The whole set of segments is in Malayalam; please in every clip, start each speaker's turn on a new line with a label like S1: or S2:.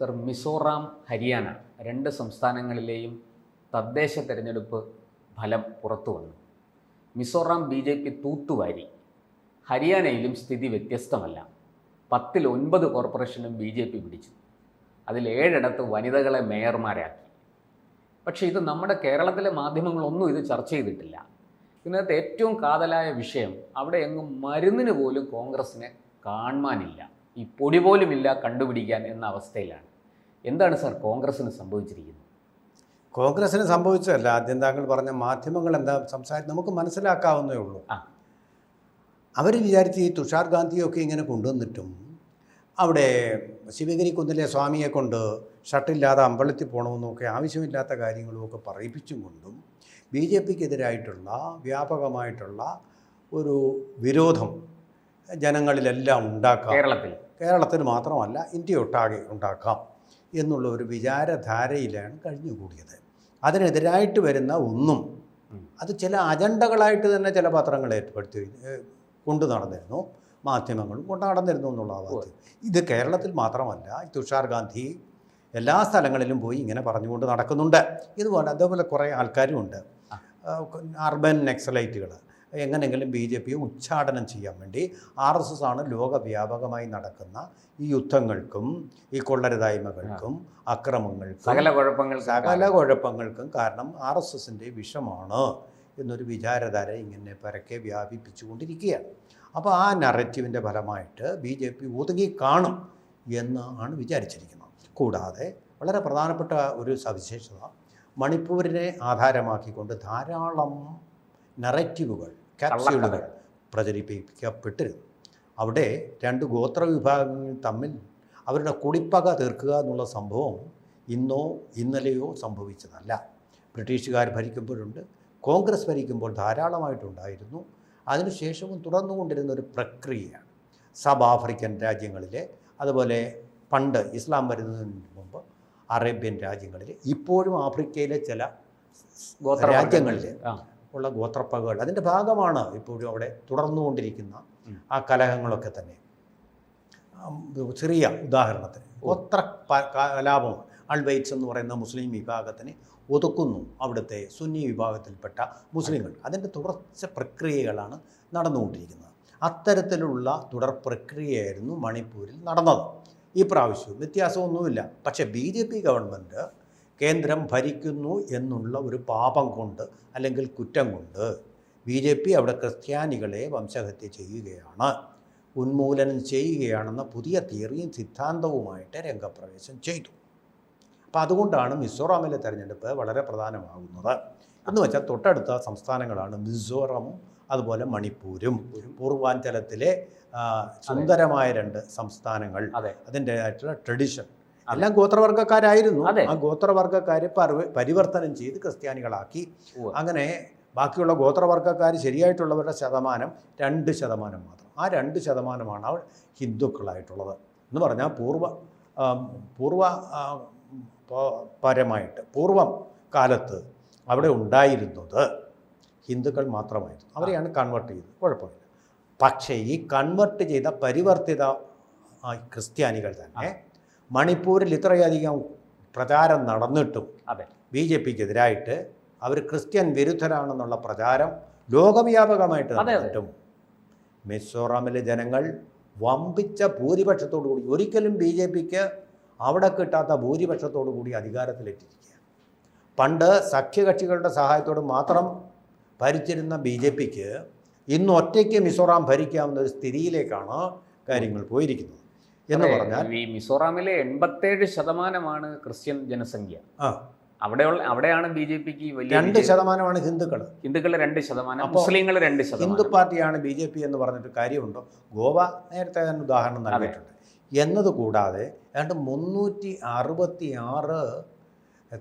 S1: സർ, മിസോറാം, ഹരിയാന രണ്ട് സംസ്ഥാനങ്ങളിലെയും തദ്ദേശ തെരഞ്ഞെടുപ്പ് ഫലം പുറത്തു വന്നു. മിസോറാം BJP തൂത്തുവാരി. ഹരിയാനയിലും സ്ഥിതി വ്യത്യസ്തമല്ല. 10-ൽ 9 കോർപ്പറേഷനും BJP പിടിച്ചു. അതിൽ 7 വനിതകളെ മേയർമാരാക്കി. പക്ഷേ ഇത് നമ്മുടെ കേരളത്തിലെ മാധ്യമങ്ങളൊന്നും ഇത് ചർച്ച ചെയ്തിട്ടില്ല. ഇന്നത്തെ ഏറ്റവും കാതലായ വിഷയം, അവിടെ എങ്ങും മരുന്നിന് പോലും കോൺഗ്രസ്സിനെ കാണാനില്ല. ഈ പൊടി പോലുമില്ല കണ്ടുപിടിക്കാൻ എന്ന അവസ്ഥയിലാണ്. എന്താണ് സർ കോൺഗ്രസ്സിന് സംഭവിച്ചിരിക്കുന്നത്?
S2: കോൺഗ്രസ്സിന് സംഭവിച്ചതല്ല, ആദ്യം താങ്കൾ പറഞ്ഞ മാധ്യമങ്ങൾ എന്താ നമുക്ക് മനസ്സിലാക്കാവുന്നേ ഉള്ളൂ. അവർ വിചാരിച്ച് ഈ തുഷാർ ഗാന്ധിയൊക്കെ ഇങ്ങനെ കൊണ്ടുവന്നിട്ടും അവിടെ ശിവഗിരി കുന്നിലെ സ്വാമിയെ കൊണ്ട് ഷട്ടില്ലാതെ അമ്പലത്തിൽ പോകണമെന്നൊക്കെ ആവശ്യമില്ലാത്ത കാര്യങ്ങളുമൊക്കെ പറയിപ്പിച്ചും കൊണ്ടും BJPക്കെതിരായിട്ടുള്ള വ്യാപകമായിട്ടുള്ള ഒരു വിരോധം ജനങ്ങളിലെല്ലാം ഉണ്ടാക്കാം. കേരളത്തിൽ മാത്രമല്ല ഇന്ത്യ ഒട്ടാകെ ഉണ്ടാക്കാം എന്നുള്ള ഒരു വിചാരധാരയിലാണ് കഴിഞ്ഞുകൂടിയത്. അതിനെതിരായിട്ട് വരുന്ന ഒന്നും അത് ചില അജണ്ടകളായിട്ട് തന്നെ ചില പത്രങ്ങൾ ഏർപ്പെടുത്തി കൊണ്ടു നടന്നിരുന്നു, മാധ്യമങ്ങളും കൊണ്ട് നടന്നിരുന്നു എന്നുള്ള ഭാഗത്ത്. ഇത് കേരളത്തിൽ മാത്രമല്ല, തുഷാർ ഗാന്ധി എല്ലാ സ്ഥലങ്ങളിലും പോയി ഇങ്ങനെ പറഞ്ഞുകൊണ്ട് നടക്കുന്നുണ്ട്. ഇതുപോലെ അതേപോലെ കുറേ ആൾക്കാരുമുണ്ട്, അർബൻ നക്സലൈറ്റുകൾ. എങ്ങനെയെങ്കിലും BJPയെ ഉച്ചാടനം ചെയ്യാൻ വേണ്ടി RSS ആണ് ലോകവ്യാപകമായി നടക്കുന്ന ഈ യുദ്ധങ്ങൾക്കും ഈ കൊള്ളരുതായ്മകൾക്കും അക്രമങ്ങൾക്കും സകല കുഴപ്പങ്ങൾക്കും കാരണം RSSൻ്റെ വിഷമാണ് എന്നൊരു വിചാരധാര ഇങ്ങനെ പരക്കെ വ്യാപിപ്പിച്ചുകൊണ്ടിരിക്കുകയാണ്. അപ്പോൾ ആ നറേറ്റീവിൻ്റെ ഫലമായിട്ട് BJP ഒതുങ്ങി കാണും എന്നാണ് വിചാരിച്ചിരിക്കുന്നത്. കൂടാതെ വളരെ പ്രധാനപ്പെട്ട ഒരു സവിശേഷത, മണിപ്പൂരിനെ ആധാരമാക്കിക്കൊണ്ട് ധാരാളം നറേറ്റീവുകൾ, ക്യാപ്സ്യൂളുകൾ പ്രചരിപ്പിക്കപ്പെട്ടിരുന്നു. അവിടെ 2 ഗോത്ര വിഭാഗങ്ങൾ തമ്മിൽ അവരുടെ കുടിപ്പക തീർക്കുക എന്നുള്ള സംഭവം ഇന്നോ ഇന്നലെയോ സംഭവിച്ചതല്ല. ബ്രിട്ടീഷുകാർ ഭരിക്കുമ്പോഴുണ്ട്, കോൺഗ്രസ് ഭരിക്കുമ്പോൾ ധാരാളമായിട്ടുണ്ടായിരുന്നു. അതിനുശേഷവും തുടർന്നുകൊണ്ടിരുന്ന ഒരു പ്രക്രിയയാണ്. സബ് ആഫ്രിക്കൻ രാജ്യങ്ങളിലെ, അതുപോലെ പണ്ട് ഇസ്ലാം വരുന്നതിന് മുമ്പ് അറേബ്യൻ രാജ്യങ്ങളിൽ, ഇപ്പോഴും ആഫ്രിക്കയിലെ ചില രാജ്യങ്ങളിൽ ഉള്ള ഗോത്രപ്പകകൾ അതിൻ്റെ ഭാഗമാണ് ഇപ്പോഴും അവിടെ തുടർന്നുകൊണ്ടിരിക്കുന്ന ആ കലഹങ്ങളൊക്കെ തന്നെ. ചെറിയ ഉദാഹരണത്തിന് ഗോത്ര കലാപം അൾബൈറ്റ്സ് എന്ന് പറയുന്ന മുസ്ലിം വിഭാഗത്തിന് ഒതുക്കുന്നു അവിടുത്തെ സുന്നി വിഭാഗത്തിൽപ്പെട്ട മുസ്ലിങ്ങൾ. അതിൻ്റെ തുടർച്ച പ്രക്രിയകളാണ് നടന്നുകൊണ്ടിരിക്കുന്നത്. അത്തരത്തിലുള്ള തുടർ പ്രക്രിയയായിരുന്നു മണിപ്പൂരിൽ നടന്നത്. ഈ പ്രാവശ്യവും വ്യത്യാസമൊന്നുമില്ല. പക്ഷേ BJP ഗവൺമെൻറ് കേന്ദ്രം ഭരിക്കുന്നു എന്നുള്ള ഒരു പാപം കൊണ്ട് അല്ലെങ്കിൽ കുറ്റം കൊണ്ട് BJP അവിടെ ക്രിസ്ത്യാനികളെ വംശഹത്യ ചെയ്യുകയാണ്, ഉന്മൂലനം ചെയ്യുകയാണെന്ന പുതിയ തിയറിയും സിദ്ധാന്തവുമായിട്ട് രംഗപ്രവേശം ചെയ്തു. അപ്പോൾ അതുകൊണ്ടാണ് മിസോറാമിലെ തെരഞ്ഞെടുപ്പ് വളരെ പ്രധാനമാകുന്നത്. എന്ന് വെച്ചാൽ തൊട്ടടുത്ത സംസ്ഥാനങ്ങളാണ് മിസോറാമും അതുപോലെ മണിപ്പൂരും. പൂർവാഞ്ചലത്തിലെ സുന്ദരമായ 2 സംസ്ഥാനങ്ങൾ, അതിൻ്റെതായിട്ടുള്ള ട്രഡിഷൻ, എല്ലാം ഗോത്രവർഗ്ഗക്കാരായിരുന്നു. ആ ഗോത്രവർഗ്ഗക്കാരെ പരിവർത്തനം ചെയ്ത് ക്രിസ്ത്യാനികളാക്കി. അങ്ങനെ ബാക്കിയുള്ള ഗോത്രവർഗ്ഗക്കാർ ശരിയായിട്ടുള്ളവരുടെ ശതമാനം 2% മാത്രം. ആ 2%മാണ് അവർ ഹിന്ദുക്കളായിട്ടുള്ളത്. എന്ന് പറഞ്ഞാൽ പൂർവം കാലത്ത് അവിടെ ഉണ്ടായിരുന്നത് ഹിന്ദുക്കൾ മാത്രമായിരുന്നു. അവരെയാണ് കൺവേർട്ട് ചെയ്തത്, കുഴപ്പമില്ല. പക്ഷേ ഈ കൺവേർട്ട് ചെയ്ത പരിവർത്തിത ക്രിസ്ത്യാനികൾ തന്നെ മണിപ്പൂരിൽ ഇത്രയധികം പ്രചാരം നടന്നിട്ടും BJPക്കെതിരായിട്ട് അവർ ക്രിസ്ത്യൻ വിരുദ്ധരാണെന്നുള്ള പ്രചാരം ലോകവ്യാപകമായിട്ട് നടന്നിട്ടും മിസോറാമിലെ ജനങ്ങൾ വമ്പിച്ച ഭൂരിപക്ഷത്തോടു കൂടി, ഒരിക്കലും BJPക്ക് അവിടെ കിട്ടാത്ത ഭൂരിപക്ഷത്തോടു കൂടി അധികാരത്തിലെത്തിയിരിക്കുക. പണ്ട് സഖ്യകക്ഷികളുടെ സഹായത്തോട് മാത്രം ഭരിച്ചിരുന്ന BJPക്ക് ഇന്ന് ഒറ്റയ്ക്ക് മിസോറാം ഭരിക്കാവുന്ന ഒരു സ്ഥിതിയിലേക്കാണ് കാര്യങ്ങൾ പോയിരിക്കുന്നത്. എന്ന് പറഞ്ഞാൽ
S1: ഈ മിസോറാമിലെ 87% ക്രിസ്ത്യൻ ജനസംഖ്യ. അവിടെയാണ് BJPക്ക് വലിയ
S2: 2% ഹിന്ദുക്കൾ
S1: 2%, മുസ്ലിങ്ങൾ 2%.
S2: ഹിന്ദു പാർട്ടിയാണ് BJP എന്ന് പറഞ്ഞിട്ട് കാര്യമുണ്ടോ? ഗോവ നേരത്തെ തന്നെ ഉദാഹരണം നൽകിയിട്ടുണ്ട്. എന്നതുകൂടാതെ ഏതാണ്ട് 366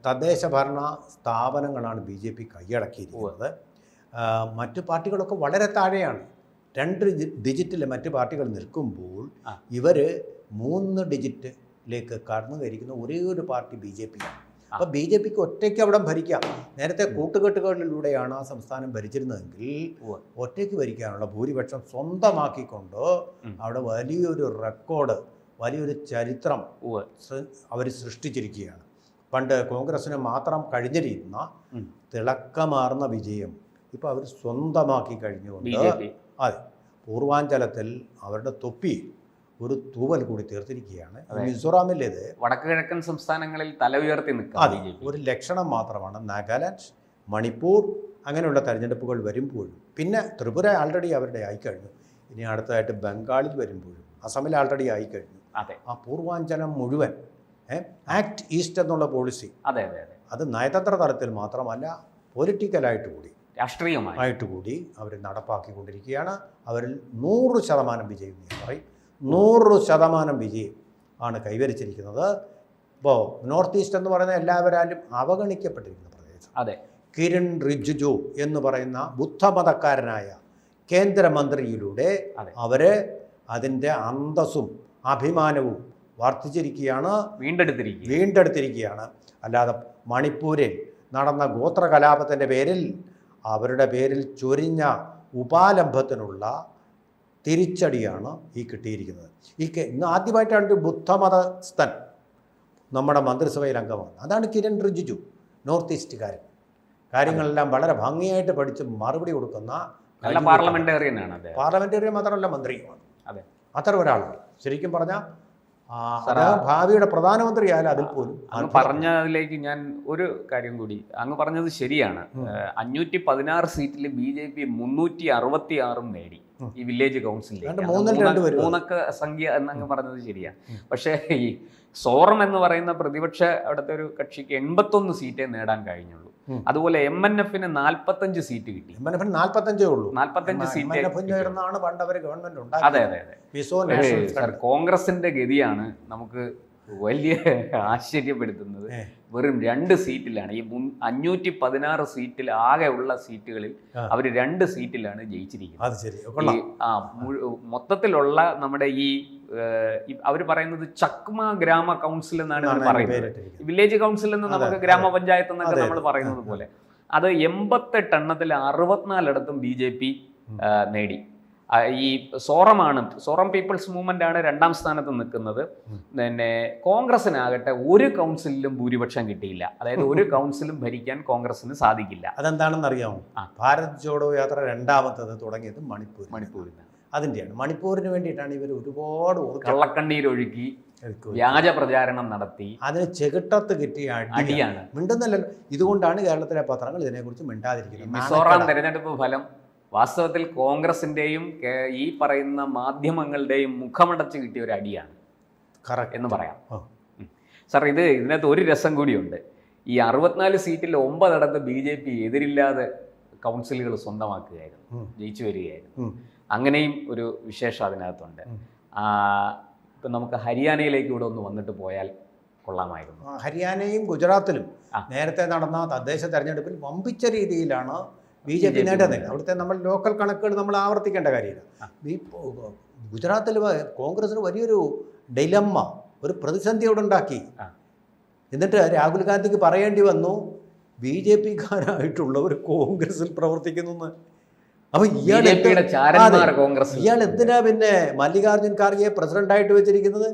S2: തദ്ദേശ ഭരണ സ്ഥാപനങ്ങളാണ് BJP കൈയടക്കിയിരിക്കുന്നത്. മറ്റു പാർട്ടികളൊക്കെ വളരെ താഴെയാണ്. 2 ഡിജിറ്റിൽ മറ്റ് പാർട്ടികൾ നിൽക്കുമ്പോൾ ഇവർ 3 ഡിജിറ്റിലേക്ക് കടന്നു കയറിക്കുന്ന ഒരേ ഒരു പാർട്ടി BJPയാണ്. അപ്പോൾ BJPക്ക് ഒറ്റയ്ക്ക് അവിടെ ഭരിക്കാം. നേരത്തെ കൂട്ടുകെട്ടുകളിലൂടെയാണ് ആ സംസ്ഥാനം ഭരിച്ചിരുന്നതെങ്കിൽ ഒറ്റയ്ക്ക് ഭരിക്കാനുള്ള ഭൂരിപക്ഷം സ്വന്തമാക്കിക്കൊണ്ട് അവിടെ വലിയൊരു റെക്കോർഡ് വലിയൊരു ചരിത്രം അവർ സൃഷ്ടിച്ചിരിക്കുകയാണ്. പണ്ട് കോൺഗ്രസ്സിന് മാത്രം കഴിഞ്ഞിരുന്ന തിളക്കമാർന്ന വിജയം ഇപ്പോൾ അവർ സ്വന്തമാക്കി കഴിഞ്ഞുകൊണ്ട് അതെ പൂർവാഞ്ചലത്തിൽ അവരുടെ തൊപ്പി ഒരു തൂവൽ കൂടി തീർത്തിരിക്കുകയാണ്. മിസോറാമിലേത്
S1: വടക്ക് കിഴക്കൻ സംസ്ഥാനങ്ങളിൽ തല ഉയർത്തി നിൽക്കുക
S2: അതെ ഒരു ലക്ഷണം മാത്രമാണ്. നാഗാലാൻഡ്, മണിപ്പൂർ അങ്ങനെയുള്ള തെരഞ്ഞെടുപ്പുകൾ വരുമ്പോഴും, പിന്നെ ത്രിപുര ആൾറെഡി അവരുടെ ആയിക്കഴിഞ്ഞു, ഇനി അടുത്തതായിട്ട് ബംഗാളിൽ വരുമ്പോഴും, അസമിൽ ആൾറെഡി ആയിക്കഴിഞ്ഞു.
S1: അതെ
S2: ആ പൂർവാഞ്ചലം മുഴുവൻ ആക്ട് ഈസ്റ്റ് എന്നുള്ള പോളിസി
S1: അതെ അതെ അതെ
S2: അത് നയതന്ത്ര തലത്തിൽ മാത്രമല്ല പൊളിറ്റിക്കലായിട്ട് കൂടി
S1: രാഷ്ട്രീയമായിട്ട്
S2: കൂടി അവർ നടപ്പാക്കിക്കൊണ്ടിരിക്കുകയാണ്. അവരിൽ 100% വിജയം ഞാൻ പറയും. 100% വിജയം ആണ് കൈവരിച്ചിരിക്കുന്നത്. ഇപ്പോൾ നോർത്ത് ഈസ്റ്റ് എന്ന് പറയുന്ന എല്ലാവരാലും അവഗണിക്കപ്പെട്ടിരിക്കുന്ന പ്രദേശം.
S1: അതെ
S2: കിരൺ റിജിജു എന്ന് പറയുന്ന ബുദ്ധമതക്കാരനായ കേന്ദ്രമന്ത്രിയിലൂടെ അവർ അതിൻ്റെ അന്തസ്സും അഭിമാനവും വർദ്ധിച്ചിരിക്കുകയാണ്, വീണ്ടെടുത്തിരിക്കുകയാണ്. അല്ലാതെ മണിപ്പൂരിൽ നടന്ന ഗോത്രകലാപത്തിൻ്റെ പേരിൽ അവരുടെ പേരിൽ ചൊരിഞ്ഞ ഉപാലംബത്തിനുള്ള തിരിച്ചടിയാണ് ഈ കിട്ടിയിരിക്കുന്നത്. ഇന്ന് ആദ്യമായിട്ടാണ് ഒരു ബുദ്ധമതസ്ഥൻ നമ്മുടെ മന്ത്രിസഭയിൽ അംഗമാണ്. അതാണ് കിരൺ റിജിജു, നോർത്ത് ഈസ്റ്റുകാരൻ. കാര്യങ്ങളെല്ലാം വളരെ ഭംഗിയായിട്ട് പഠിച്ച് മറുപടി കൊടുക്കുന്ന പാർലമെന്റേറിയൻ മാത്രമല്ല മന്ത്രിയുമാണ്. അത്ര ഒരാളാണ്. ശരിക്കും പറഞ്ഞാൽ ഭാവിയുടെ പ്രധാനമന്ത്രിയായാലും അതിൽ പോലും
S1: അങ്ങ് പറഞ്ഞതിലേക്ക് ഞാൻ ഒരു കാര്യം കൂടി, അങ്ങ് പറഞ്ഞത് ശരിയാണ്. 516 സീറ്റിൽ BJP 366 നേടി ഈ വില്ലേജ് കൗൺസിലിലേക്ക്. 3 സംഖ്യ എന്നങ്ങ് പറഞ്ഞത് ശരിയാണ്. പക്ഷേ ഈ സോറം എന്ന് പറയുന്ന പ്രതിപക്ഷ അവിടുത്തെ ഒരു കക്ഷിക്ക് 81 സീറ്റേ നേടാൻ കഴിഞ്ഞുള്ളൂ. അതുപോലെ MNF-ന് 45 സീറ്റ് കിട്ടി.
S2: MNF-ന് 45 ഉള്ളൂ.
S1: 45 സീറ്റ്.
S2: അതെ
S1: അതെ അതെ. കോൺഗ്രസിന്റെ ഗതിയാണ് നമുക്ക് വലിയ ആശ്ചര്യപ്പെടുത്തുന്നത്. വെറും 2 സീറ്റിലാണ് ഈ 516 സീറ്റിൽ ആകെ ഉള്ള സീറ്റുകളിൽ അവർ 2 സീറ്റിലാണ് ജയിച്ചിരിക്കുന്നത്. മൊത്തത്തിലുള്ള നമ്മുടെ ഈ അവർ പറയുന്നത് ചക്മ ഗ്രാമ കൗൺസിൽ എന്നാണ് പറയുന്നത്. വില്ലേജ് കൗൺസിൽ എന്ന് നമുക്ക് ഗ്രാമപഞ്ചായത്ത് എന്നൊക്കെ നമ്മൾ പറയുന്നത് പോലെ അത് 88 എണ്ണത്തിൽ 64 ഇടത്തും BJP നേടി. ഈ സോറം പീപ്പിൾസ് മൂവ്മെന്റ് ആണ് 2ാം സ്ഥാനത്ത് നിൽക്കുന്നത്. പിന്നെ കോൺഗ്രസിനാകട്ടെ ഒരു കൗൺസിലും ഭൂരിപക്ഷം കിട്ടിയില്ല. അതായത് ഒരു കൗൺസിലും ഭരിക്കാൻ കോൺഗ്രസിന് സാധിക്കില്ല.
S2: അതെന്താണെന്ന് അറിയാമോ? ഭാരത് ജോഡോ യാത്ര 2ാമത്തത് തുടങ്ങിയത് മണിപ്പൂരിൽ അതിൻ്റെയാണ്. മണിപ്പൂരിന് വേണ്ടിയിട്ടാണ് ഇവർ ഒരുപാട്
S1: കള്ളക്കണ്ണീരൊഴുക്കി വ്യാജ പ്രചാരണം നടത്തി.
S2: അതിന് ചെകിട്ടത്ത് കിട്ടിയ അടിയാണ്. മിണ്ടുന്നില്ലല്ലോ. ഇതുകൊണ്ടാണ് കേരളത്തിലെ പത്രങ്ങൾ ഇതിനെക്കുറിച്ച് മിണ്ടാതിരിക്കുന്നത്.
S1: മിസോറാം തെരഞ്ഞെടുപ്പ് ഫലം വാസ്തവത്തിൽ കോൺഗ്രസിൻ്റെയും ഈ പറയുന്ന മാധ്യമങ്ങളുടെയും മുഖമടച്ച് കിട്ടിയ ഒരു അടിയാണ് എന്ന് പറയാം. സാർ, ഇതിനകത്ത് ഒരു രസം കൂടിയുണ്ട്. ഈ 64 സീറ്റിൽ 9 ഇടത്ത് BJP എതിരില്ലാതെ കൗൺസിലുകൾ സ്വന്തമാക്കുകയായിരുന്നു, ജയിച്ചു വരികയായിരുന്നു. അങ്ങനെയും ഒരു വിശേഷം അതിനകത്തുണ്ട്. ഇപ്പം നമുക്ക് ഹരിയാനയിലേക്ക് ഇവിടെ ഒന്ന് വന്നിട്ട് പോയാൽ കൊള്ളാമായിരുന്നു.
S2: ഹരിയാനയും ഗുജറാത്തിലും നേരത്തെ നടന്ന തദ്ദേശ തെരഞ്ഞെടുപ്പിൽ വമ്പിച്ച രീതിയിലാണ് BJP നേടുന്നത്. അവിടുത്തെ നമ്മൾ ലോക്കൽ കണക്കുകൾ നമ്മൾ ആവർത്തിക്കേണ്ട കാര്യമില്ല. ഈ ഗുജറാത്തിൽ കോൺഗ്രസിന് വലിയൊരു ഡിലമ്മ, ഒരു പ്രതിസന്ധി അവിടെ ഉണ്ടാക്കി. എന്നിട്ട് രാഹുൽ ഗാന്ധിക്ക് പറയേണ്ടി വന്നു BJP-കാരായിട്ടുള്ളവർ കോൺഗ്രസിൽ പ്രവർത്തിക്കുന്നു. അപ്പൊ ഇയാൾ എന്തിനാ പിന്നെ മല്ലികാർജുൻ ഖാർഗെയെ പ്രസിഡന്റായിട്ട് വെച്ചിരിക്കുന്നത്?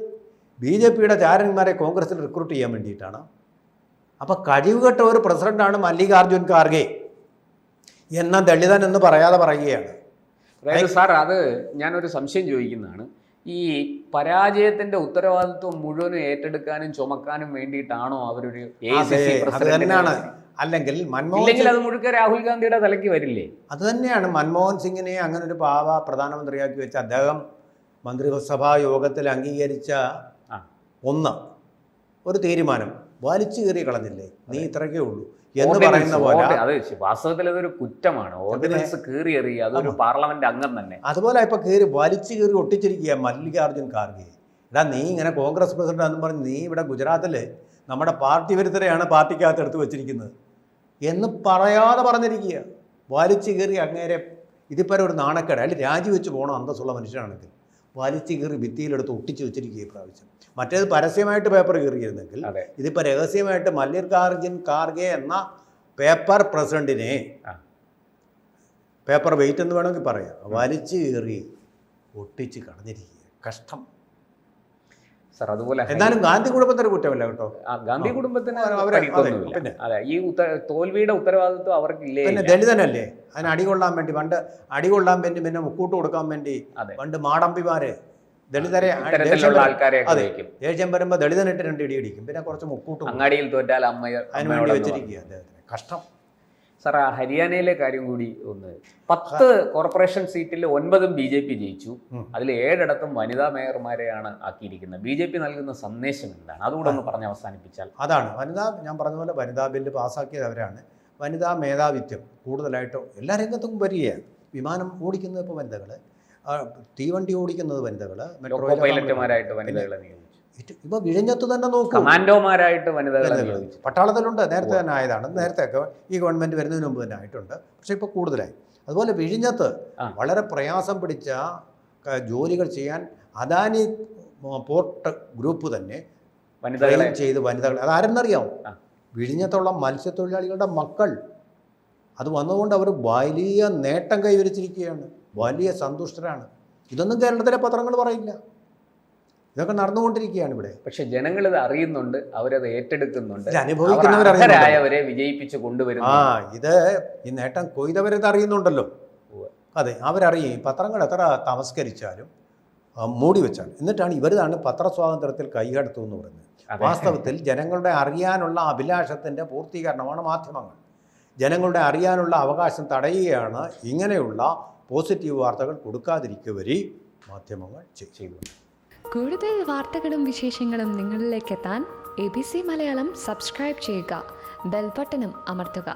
S2: BJP-യുടെ ചാരന്മാരെ കോൺഗ്രസിൽ റിക്രൂട്ട് ചെയ്യാൻ വേണ്ടിയിട്ടാണ്. അപ്പൊ കഴിവുകെട്ട ഒരു പ്രസിഡന്റാണ് മല്ലികാർജുൻ ഖാർഗെ എന്ന ദളിതൻ എന്ന് പറയാതെ പറയുകയാണ്.
S1: അതായത് സാർ, അത് ഞാനൊരു സംശയം ചോദിക്കുന്നതാണ്. ഈ പരാജയത്തിന്റെ ഉത്തരവാദിത്വം മുഴുവനും ഏറ്റെടുക്കാനും ചുമക്കാനും വേണ്ടിയിട്ടാണോ അവരൊരു
S2: തന്നെയാണ്? അല്ലെങ്കിൽ
S1: അത് മുഴുക്ക രാഹുൽ ഗാന്ധിയുടെ തലയ്ക്ക് വരില്ലേ?
S2: അത് തന്നെയാണ്. മൻമോഹൻ സിംഗിനെ അങ്ങനെ ഒരു പാവ പ്രധാനമന്ത്രിയാക്കി വെച്ച അദ്ദേഹം മന്ത്രിസഭാ യോഗത്തിൽ അംഗീകരിച്ച ഒരു തീരുമാനം വലിച്ചു കയറി കളഞ്ഞില്ലേ? നീ ഇത്രയ്ക്കേ ഉള്ളൂ എന്ന് പറയുന്ന പോലെ.
S1: അത് വാസ്തവത്തിൽ അതൊരു കുറ്റമാണ്. ഓർഡിനൻസ് കീറി എറിയുക, അതൊരു പാർലമെന്റ് അംഗം തന്നെ.
S2: അതുപോലെ ഇപ്പൊ വലിച്ചു കീറി ഒട്ടിച്ചിരിക്കുക മല്ലികാർജുൻ ഖാർഗെ. നീ ഇങ്ങനെ കോൺഗ്രസ് പ്രസിഡന്റ് എന്ന് പറഞ്ഞ് നീ ഇവിടെ ഗുജറാത്തിൽ നമ്മുടെ പാർട്ടി വിരുദ്ധരെയാണ് പാർട്ടിക്കകത്ത് എടുത്ത് വെച്ചിരിക്കുന്നത് എന്ന് പറയാതെ പറഞ്ഞിരിക്കുക. വലിച്ചു കീറി അങ്ങേരെ ഇതിപ്പോൾ ഒരു നാണക്കേട്. അതിൽ രാജിവെച്ച് പോകണം അന്തസ്സുള്ള മനുഷ്യനാണെങ്കിൽ. വലിച്ചു കീറി ഭിത്തിയിലെടുത്ത് ഒട്ടിച്ച് വെച്ചിരിക്കുക ഈ പ്രാവശ്യം. മറ്റേത് പരസ്യമായിട്ട് പേപ്പർ കീറിയിരുന്നെങ്കിൽ ഇതിപ്പോൾ രഹസ്യമായിട്ട് മല്ലികാർജുൻ ഖാർഗെ എന്ന പേപ്പർ പ്രസിഡന്റിനെ, പേപ്പർ വെയിറ്റ് എന്ന് വേണമെങ്കിൽ പറയാം, വലിച്ചു കീറി ഒട്ടിച്ച് കളഞ്ഞിരിക്കുക. കഷ്ടം.
S1: സർ അതുപോലെ
S2: എന്നാലും ഗാന്ധി കുടുംബത്തിന് കുറ്റമില്ല കേട്ടോ.
S1: ഗാന്ധി കുടുംബത്തിന്
S2: അവരെ-
S1: പരിക്കൊന്നുമില്ല.
S2: പിന്നെ.
S1: അതെ, ഈ തോൽവിയുടെ ഉത്തരവാദിത്വം അവർക്കില്ലേ?
S2: പിന്നെ ദളിതനല്ലേ അതിന് അടികൊള്ളാൻ വേണ്ടി, പണ്ട് അടികൊള്ളാൻ വേണ്ടി പിന്നെ മുക്കൂട്ട് കൊടുക്കാൻ വേണ്ടി
S1: അതെ.
S2: പണ്ട് മാടമ്പിമാര് ദളിതരെ
S1: ഇത്തരത്തിലുള്ള ആൾക്കാരെ
S2: അതെ ദേഷ്യം വരുമ്പോൾ ദളിതനിട്ട് 2 ഇടി അടിക്കും, പിന്നെ കുറച്ച് മുക്കൂട്ട് കൊടുക്കും.
S1: അങ്ങാടിയിൽ തോറ്റാൽ
S2: അതിന് വേണ്ടി വെച്ചിരിക്കുക അദ്ദേഹത്തിന്. കഷ്ടം.
S1: സാർ, ആ ഹരിയാനയിലെ കാര്യം കൂടി ഒന്ന്. 10 കോർപ്പറേഷൻ സീറ്റിൽ 9 BJP ജയിച്ചു. അതിൽ 7 വനിതാ മേയർമാരെയാണ് ആക്കിയിരിക്കുന്നത്. BJP നൽകുന്ന സന്ദേശം എന്താണ്? അതുകൂടെ ഒന്ന് പറഞ്ഞ് അവസാനിപ്പിച്ചാൽ.
S2: അതാണ് ഞാൻ പറഞ്ഞ പോലെ വനിതാ ബില്ല് പാസ്സാക്കിയത് അവരാണ്. വനിതാ മേധാവിത്വം കൂടുതലായിട്ടും എല്ലാ രംഗത്തും വരികയാണ്. വിമാനം ഓടിക്കുന്നത് ഇപ്പോൾ വനിതകൾ, തീവണ്ടി ഓടിക്കുന്നത് വനിതകൾ,
S1: ലോക്കോ പൈലറ്റുമാരായിട്ട് വനിതകളെ നിയോഗിച്ചു.
S2: ഇപ്പൊ വിഴിഞ്ഞത്ത് തന്നെ നോക്കൂ,
S1: കമാൻഡോമാരായിട്ട് വനിതകളെ നിയോഗിച്ചു.
S2: പട്ടാളത്തിലുണ്ട്, നേരത്തെ തന്നെ ആയതാണ്. നേരത്തെ ഈ ഗവൺമെന്റ് വരുന്നതിന് മുമ്പ് തന്നെ ആയിട്ടുണ്ട്, പക്ഷെ ഇപ്പോൾ കൂടുതലായി. അതുപോലെ വിഴിഞ്ഞത്ത് വളരെ പ്രയാസം പിടിച്ച ജോലികൾ ചെയ്യാൻ അദാനി പോർട്ട് ഗ്രൂപ്പ് തന്നെ
S1: വനിതകളെ
S2: ചെയ്ത് വനിതകൾ, അതാരെന്നറിയാമോ? വിഴിഞ്ഞത്തുള്ള മത്സ്യത്തൊഴിലാളികളുടെ മക്കൾ. അത് വന്നതുകൊണ്ട് അവർ വലിയ നേട്ടം കൈവരിച്ചിരിക്കുകയാണ്, വലിയ സന്തുഷ്ടരാണ്. ഇതൊന്നും കേരളത്തിലെ പത്രങ്ങൾ പറയില്ല. ഇതൊക്കെ നടന്നുകൊണ്ടിരിക്കുകയാണ് ഇവിടെ.
S1: പക്ഷെ ജനങ്ങൾ ഇത് അറിയുന്നുണ്ട്, അവരത് ഏറ്റെടുക്കുന്നുണ്ട്,
S2: അനുഭവിക്കുന്നവരെ
S1: വിജയിപ്പിച്ച് കൊണ്ടുവരുന്നു.
S2: ഇത് ഈ നേട്ടം കൊയ്തവരത് അറിയുന്നുണ്ടല്ലോ. അതെ, അവരറിയും. ഈ പത്രങ്ങൾ എത്ര തമസ്കരിച്ചാലും മൂടി വെച്ചാലും, എന്നിട്ടാണ് ഇവരാണ് പത്രസ്വാതന്ത്ര്യത്തിൽ കൈകടത്തു എന്ന് പറയുന്നത്. വാസ്തവത്തിൽ ജനങ്ങളുടെ അറിയാനുള്ള അഭിലാഷത്തിൻ്റെ പൂർത്തീകരണമാണ് മാധ്യമങ്ങൾ. ജനങ്ങളുടെ അറിയാനുള്ള അവകാശം തടയുകയാണ് ഇങ്ങനെയുള്ള പോസിറ്റീവ് വാർത്തകൾ കൊടുക്കാതിരിക്കുവരി മാധ്യമങ്ങൾ ചെയ്തു.
S3: കൂടുതൽ വാർത്തകളും വിശേഷങ്ങളും നിങ്ങളിലേക്ക് എത്താൻ ABC മലയാളം സബ്സ്ക്രൈബ് ചെയ്യുക, ബെൽ ബട്ടണും അമർത്തുക.